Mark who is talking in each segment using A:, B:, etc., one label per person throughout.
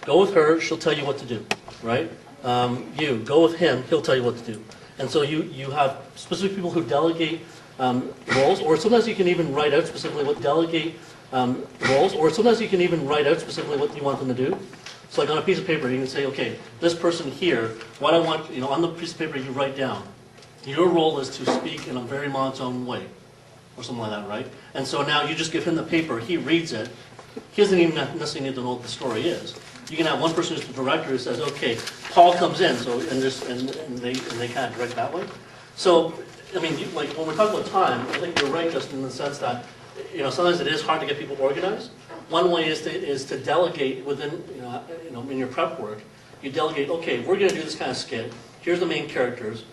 A: Go with her, she'll tell you what to do, right? You, go with him, he'll tell you what to do. And so you have specific people who delegate roles, or sometimes you can even write out specifically what delegate roles, or sometimes you can even write out specifically what you want them to do. So like on a piece of paper, you can say, okay, this person here, what I want, on the piece of paper you write down, your role is to speak in a very monotone way, or something like that, right? And so now you just give him the paper, he reads it, he doesn't even necessarily need to know what the story is. You can have one person who's the director who says, okay, Paul comes in, so and they kind of direct that way. So, I mean, like when we're talking about time, I think you're right, Justin, in the sense that sometimes it is hard to get people organized. One way is to delegate within in your prep work. You delegate, okay, we're going to do this kind of skit. Here's the main characters.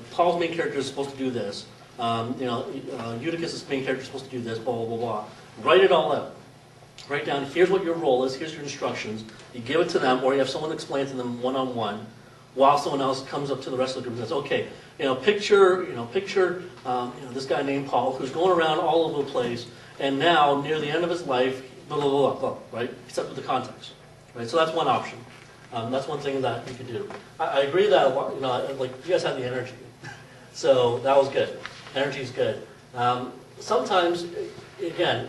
A: Paul's main character is supposed to do this. Eutychus' main character is supposed to do this. Blah blah blah blah. Write it all out. Write down, here's what your role is, here's your instructions. You give it to them, or you have someone explain to them one-on-one, while someone else comes up to the rest of the group and says, okay, picture this guy named Paul who's going around all over the place, and now near the end of his life, blah blah blah blah, right? Except with the context, right? So that's one option. That's one thing that you could do. I agree that a lot, like you guys had the energy, so that was good. Energy is good. Sometimes, again.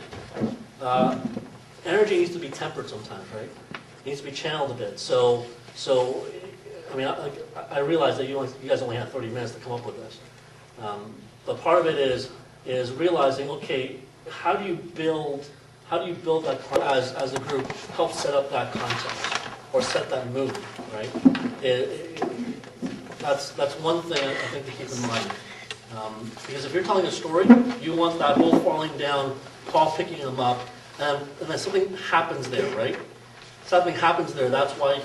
A: Energy needs to be tempered sometimes, right? It needs to be channeled a bit. So I mean, I realize that you guys only had 30 minutes to come up with this. But part of it is realizing, okay, how do you build that as a group, help set up that context or set that mood, right? That's one thing I think to keep in mind. Because if you're telling a story, you want that whole falling down, Paul picking them up, and then something happens there, right? Something happens there. That's why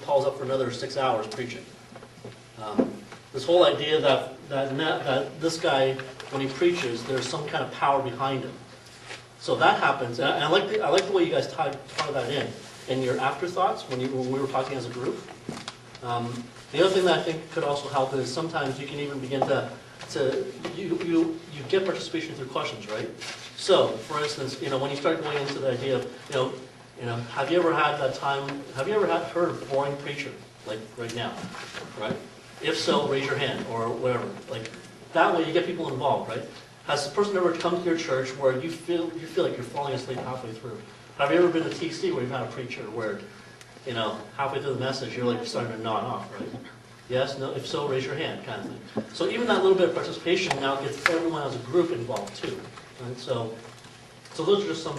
A: Paul's up for another 6 hours preaching. This whole idea that this guy, when he preaches, there's some kind of power behind him. So that happens, and I like the way you guys tie that in your afterthoughts when we were talking as a group. The other thing that I think could also help is sometimes you can even begin to you get participation through questions, right? So, for instance, when you start going into the idea of, have you ever had that time? Have you ever heard of a boring preacher, like right now, right? If so, raise your hand or whatever. Like that way, you get people involved, right? Has this person ever come to your church where you feel like you're falling asleep halfway through? Have you ever been to TC where you've had a preacher where, halfway through the message you're like starting to nod off, right? Yes, no, if so, raise your hand, kind of thing. So even that little bit of participation now gets everyone as a group involved too. Right? So those are just some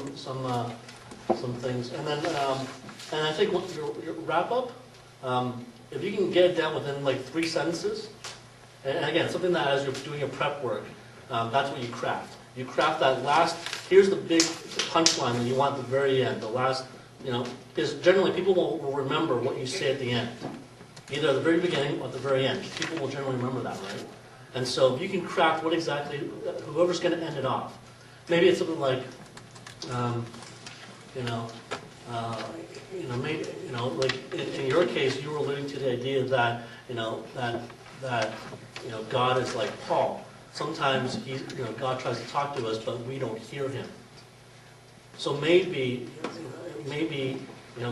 A: things. And then and I think your wrap up, if you can get it down within like 3 sentences, and again, something that as you're doing your prep work, that's what you craft. You craft that last. Here's the big punchline that you want at the very end. The last, because generally people will remember what you say at the end. Either at the very beginning or at the very end. People will generally remember that, right? And so if you can craft what exactly, whoever's going to end it off. Maybe it's something like, maybe, like in your case, you were alluding to the idea that, God is like Paul. Sometimes God tries to talk to us, but we don't hear him. So maybe,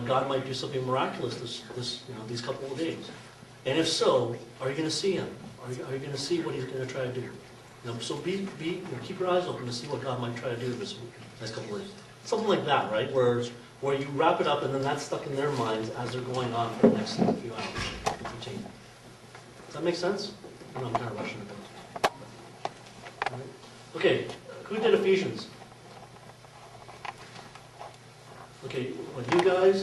A: God might do something miraculous these couple of days. And if so, are you going to see him? Are you going to see what he's going to try to do? So keep your eyes open to see what God might try to do this next couple of days. Something like that, right? Where you wrap it up and then that's stuck in their minds as they're going on for the next few hours. Does that make sense? I know I'm kind of rushing a bit. All right. Okay, who did Ephesians? Okay, well, you guys.